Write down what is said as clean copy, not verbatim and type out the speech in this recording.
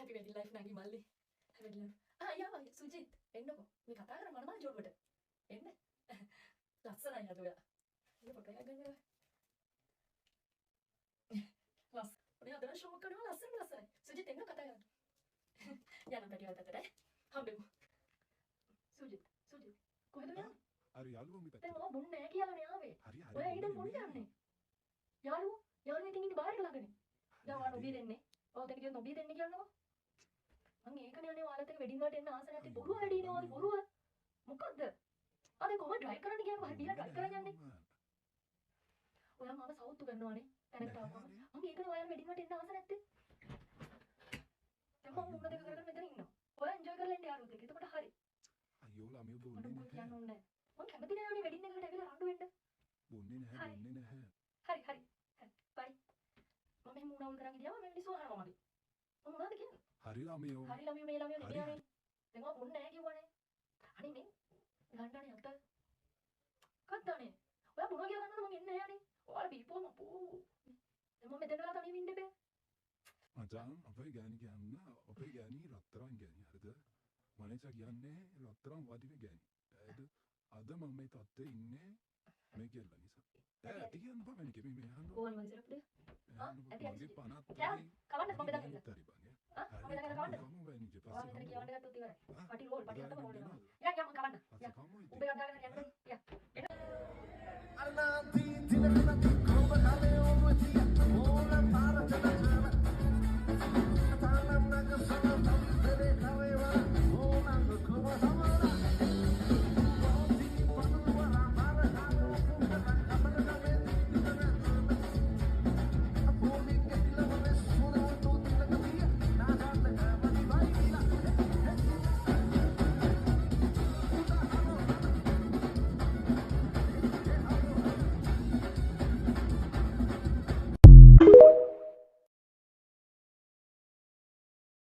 Happy wedding life nagi malli. Happy wedding life. Yawa Sujit එන්නකෝ. මේ කතා කරමු මනමල් ජෝඩුවට. එන්න. ලස්සනයි අද ඔයා. ඉන්න ෆොටෝ එකක් ගන්න ඔයා. ලස්. ඔයා අද ෂෝක් කරනවා ලස්සනයි. සුජිත් එන්න කතා කරමු. යන්න පැටිවල් පැත්තට. හම්බෙමු. සුජිත් කොහෙද යන්නේ? අර යාළුවා මේ පැත්තට. දැන් මම බොන්නේ නැහැ කියලානේ ආවේ. හරි. ඔයා ඊට බොන්න යන්නේ. යාළුවා ඉතින් ඉන්නේ බාහිර ළඟනේ. දැන් ඔයා නොබී දෙන්නේ. ඔව් දෙන්න කියනවා නොබී දෙන්නේ කියන්නකෝ. මං ඒකනේ අනේ ඔයාලත් එක්ක වෙඩින් වලට එන්න ආස නැති බොරුව වැඩිනේ ඔයාලා බොරුව. මොකද්ද? දැන් කොහොමද ඩ්‍රයිව් කරන්න කියන්නේ? හරි බීලා ඩ්‍රයිව් කරන්න යන්නේ. ඔයා මාව සවුත්තු කරනවානේ. දැනට ආවම. මං ඒකනේ ඔයාලා වෙඩින් වලට එන්න ආස නැත්තේ. දැන් මම මුණ දෙක කරගෙන මෙතන ඉන්නවා. ඔයා එන්ජොයි කරලා ඉන්න යාළුවොත් එක්ක. එතකොට හරි. අයියෝලා මේ මට බොන්නේ මොකද කියන්න නැහැ. ඕනේ නැහැ. මං කැමති නෑ ඔනේ වෙඩින් එකකට ඇවිල්ලා රණ්ඩු වෙන්න. බොන්නේ නැහැ. හරි. බයි. මම මෙහෙම මුණ අවුල් කරන් ගියාම මම මිනිස්සු අහනවා මගේ. මම මොනවද කියන්නේ? හරි ළමයෝ. හරි ළමයෝ මේ ළමයෝ හරි. කියන්නේ. දැන් ඔයා බොන්නේ නැහැ කිව්වනේ. අනේ මේ ගණ්ඩානේ අත. කද්දානේ. ඔයා මොනවා කියලා ගන්නවද මං එන්නේ නැහැනේ. ඔයාලා බීපුවම අපෝ. දැන් මම මෙතන වෙලා තනියම ඉන්න බෑ. මචං අපේ ගෑණි කියන්න අපේ ගෑණි රත්තරන් ගෑණි හරිද? මනස කියන්නේ රත්තරන් වදින ගෑණි. අද මම මේ තත්ත්වේ ඉන්නේ මේ කියලා නිසා. ඇති කියන්න බෑ මේක මේ අහන්න. ඕල් මගේ සිරප්පුද? ඇති මගේ පනත් කවන්න මම බෙදා ගන්න. හරි බං. මම බෙදා ගන්න කවන්න. කමු බෑ නිජ ඔයා මෙතන පස්සේ. කියවන්න ගත්තොත් ඉවරයි. පටි රෝල් පටි හදම රෝල් යන්න. වෙනවා. යන්න මම කවන්න. පස්සේ කමු ඉතින්. උඹ ගන්න යන්න.